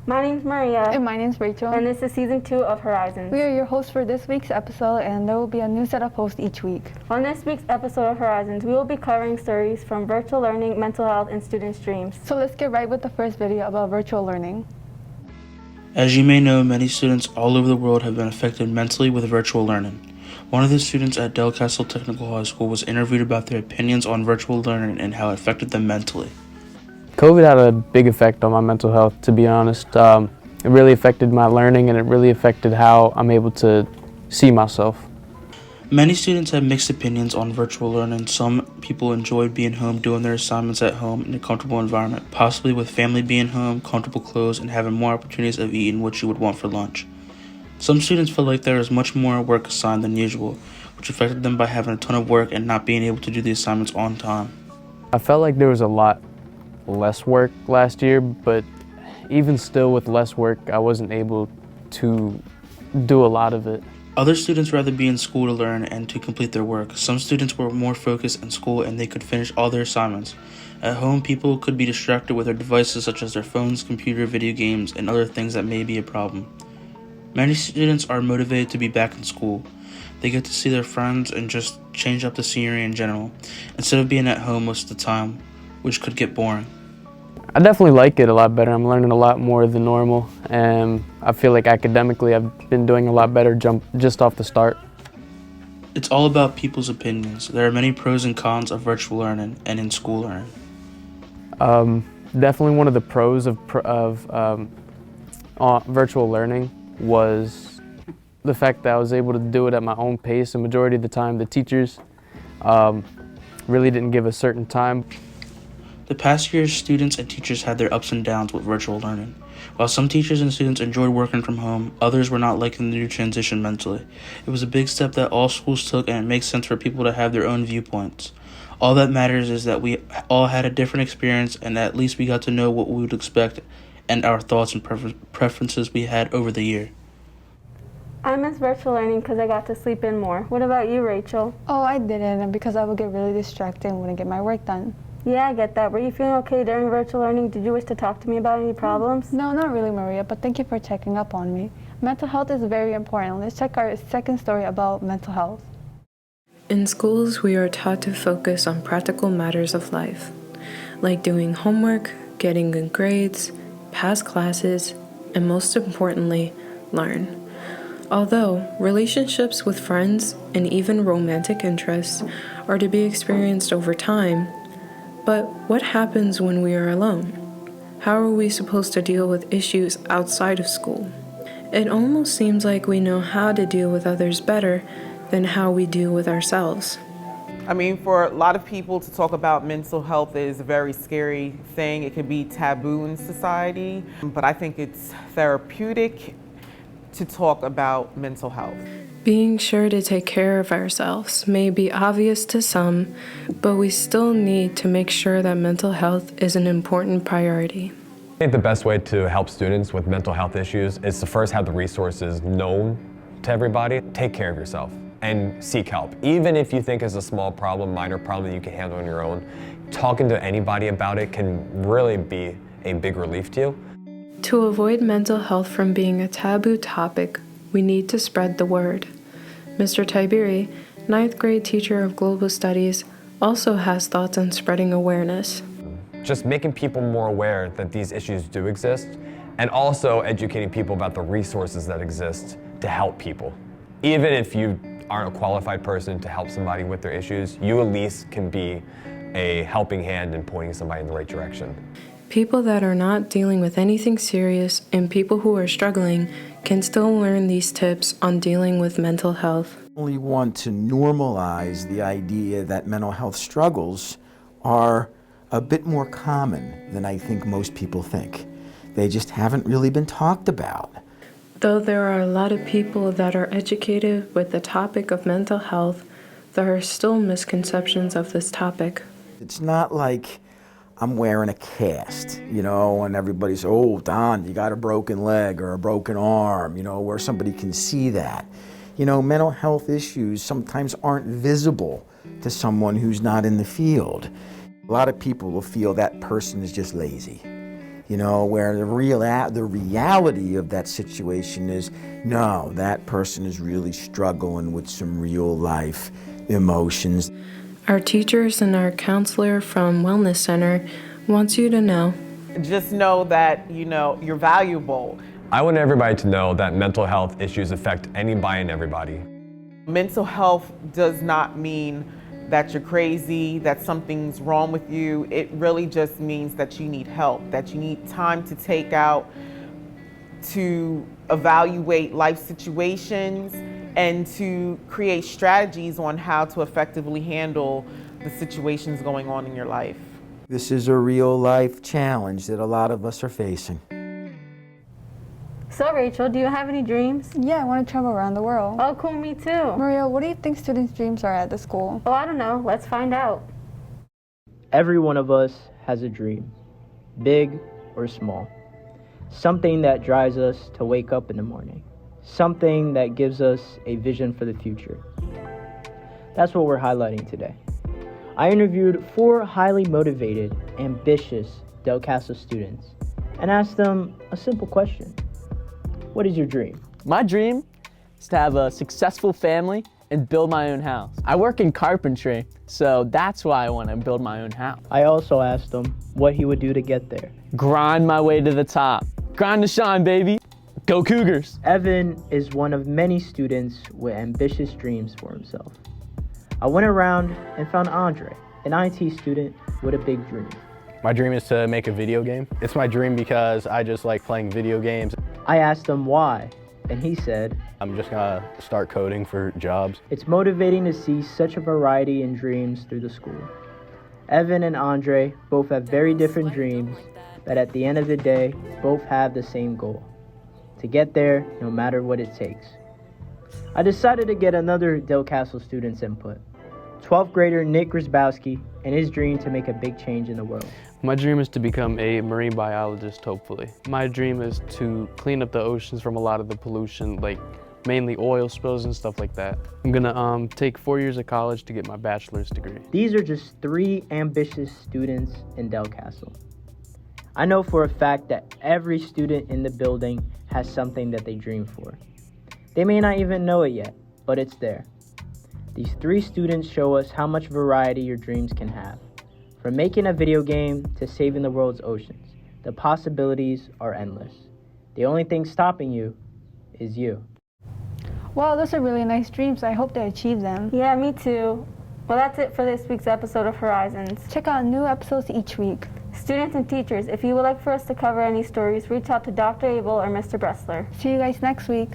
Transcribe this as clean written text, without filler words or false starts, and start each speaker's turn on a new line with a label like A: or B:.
A: My name's Maria.
B: And my name's Rachel.
A: And this is Season 2 of Horizons.
B: We are your hosts for this week's episode, and there will be a new set of hosts each week.
A: On this week's episode of Horizons, we will be covering stories from virtual learning, mental health, and students' dreams.
B: So let's get right with the first video about virtual learning.
C: As you may know, many students all over the world have been affected mentally with virtual learning. One of the students at Delcastle Technical High School was interviewed about their opinions on virtual learning and how it affected them mentally.
D: COVID had a big effect on my mental health, to be honest. It really affected my learning, and it really affected how I'm able to see myself.
C: Many students have mixed opinions on virtual learning. Some people enjoyed being home, doing their assignments at home in a comfortable environment, possibly with family being home, comfortable clothes, and having more opportunities of eating what you would want for lunch. Some students felt like there was much more work assigned than usual, which affected them by having a ton of work and not being able to do the assignments on time.
D: I felt like there was a lot less work last year, but even still with less work, I wasn't able to do a lot of it.
C: Other students rather be in school to learn and to complete their work. Some students were more focused in school and they could finish all their assignments. At home, people could be distracted with their devices such as their phones, computer, video games, and other things that may be a problem. Many students are motivated to be back in school. They get to see their friends and just change up the scenery in general, instead of being at home most of the time, which could get boring.
D: I definitely like it a lot better. I'm learning a lot more than normal, and I feel like academically I've been doing a lot better just off the start.
C: It's all about people's opinions. There are many pros and cons of virtual learning and in school learning.
D: Definitely one of the pros of virtual learning was the fact that I was able to do it at my own pace. The majority of the time, the teachers really didn't give a certain time.
C: The past year, students and teachers had their ups and downs with virtual learning. While some teachers and students enjoyed working from home, others were not liking the new transition mentally. It was a big step that all schools took, and it makes sense for people to have their own viewpoints. All that matters is that we all had a different experience, and at least we got to know what we would expect and our thoughts and preferences we had over the year.
A: I miss virtual learning because I got to sleep in more. What about you, Rachel?
B: Oh, I didn't, because I would get really distracted and wouldn't get my work done.
A: Yeah, I get that. Were you feeling okay during virtual learning? Did you wish to talk to me about any problems?
B: No, not really, Maria, but thank you for checking up on me. Mental health is very important. Let's check our second story about mental health.
E: In schools, we are taught to focus on practical matters of life, like doing homework, getting good grades, pass classes, and most importantly, learn. Although relationships with friends and even romantic interests are to be experienced over time, but what happens when we are alone? How are we supposed to deal with issues outside of school? It almost seems like we know how to deal with others better than how we deal with ourselves.
F: I mean, for a lot of people to talk about mental health is a very scary thing. It can be taboo in society, but I think it's therapeutic to talk about mental health.
E: Being sure to take care of ourselves may be obvious to some, but we still need to make sure that mental health is an important priority.
G: I think the best way to help students with mental health issues is to first have the resources known to everybody. Take care of yourself and seek help. Even if you think it's a small problem, minor problem that you can handle on your own, talking to anybody about it can really be a big relief to you.
E: To avoid mental health from being a taboo topic, we need to spread the word. Mr. Tiberi, 9th grade teacher of global studies, also has thoughts on spreading awareness.
G: Just making people more aware that these issues do exist, and also educating people about the resources that exist to help people. Even if you aren't a qualified person to help somebody with their issues, you at least can be a helping hand in pointing somebody in the right direction.
E: People that are not dealing with anything serious and people who are struggling can still learn these tips on dealing with mental health.
H: We want to normalize the idea that mental health struggles are a bit more common than I think most people think. They just haven't really been talked about.
E: Though there are a lot of people that are educated with the topic of mental health, there are still misconceptions of this topic.
H: It's not like I'm wearing a cast, and everybody's, oh, Don, you got a broken leg or a broken arm, where somebody can see that. Mental health issues sometimes aren't visible to someone who's not in the field. A lot of people will feel that person is just lazy. You know, where the reality of that situation is, no, that person is really struggling with some real life emotions.
E: Our teachers and our counselor from Wellness Center wants you to know.
F: Just know that, you know, you're valuable.
G: I want everybody to know that mental health issues affect anybody and everybody.
F: Mental health does not mean that you're crazy, that something's wrong with you. It really just means that you need help, that you need time to take out to evaluate life situations and to create strategies on how to effectively handle the situations going on in your life.
H: This is a real life challenge that a lot of us are facing.
A: So Rachel, do you have any dreams?
B: Yeah, I want to travel around the world.
A: Oh, cool, me too.
B: Maria, what do you think students' dreams are at the school?
A: Oh, I don't know. Let's find out.
I: Every one of us has a dream, big or small. Something that drives us to wake up in the morning. Something that gives us a vision for the future. That's what we're highlighting today. I interviewed 4 highly motivated, ambitious Del Casa students and asked them a simple question. What is your dream?
J: My dream is to have a successful family and build my own house. I work in carpentry, so that's why I want to build my own house.
I: I also asked him what he would do to get there.
J: Grind my way to the top. Grind to shine, baby. Go Cougars.
I: Evan is one of many students with ambitious dreams for himself. I went around and found Andre, an IT student with a big dream.
D: My dream is to make a video game. It's my dream because I just like playing video games.
I: I asked him why, and he said,
D: I'm just gonna start coding for jobs.
I: it's motivating to see such a variety in dreams through the school. Evan and Andre both have very different dreams, but at the end of the day, both have the same goal, to get there no matter what it takes. I decided to get another Del Casa student's input. 12th grader Nick Grzybowski and his dream to make a big change in the world.
D: My dream is to become a marine biologist, hopefully. My dream is to clean up the oceans from a lot of the pollution, like mainly oil spills and stuff like that. I'm gonna take 4 years of college to get my bachelor's degree.
I: These are just 3 ambitious students in Del Casa. I know for a fact that every student in the building has something that they dream for. They may not even know it yet, but it's there. These 3 students show us how much variety your dreams can have. From making a video game to saving the world's oceans, the possibilities are endless. The only thing stopping you is you.
B: Wow, those are really nice dreams. I hope they achieve them.
A: Yeah, me too. Well, that's it for this week's episode of Horizons.
B: Check out new episodes each week.
A: Students and teachers, if you would like for us to cover any stories, reach out to Dr. Abel or Mr. Bressler.
B: See you guys next week.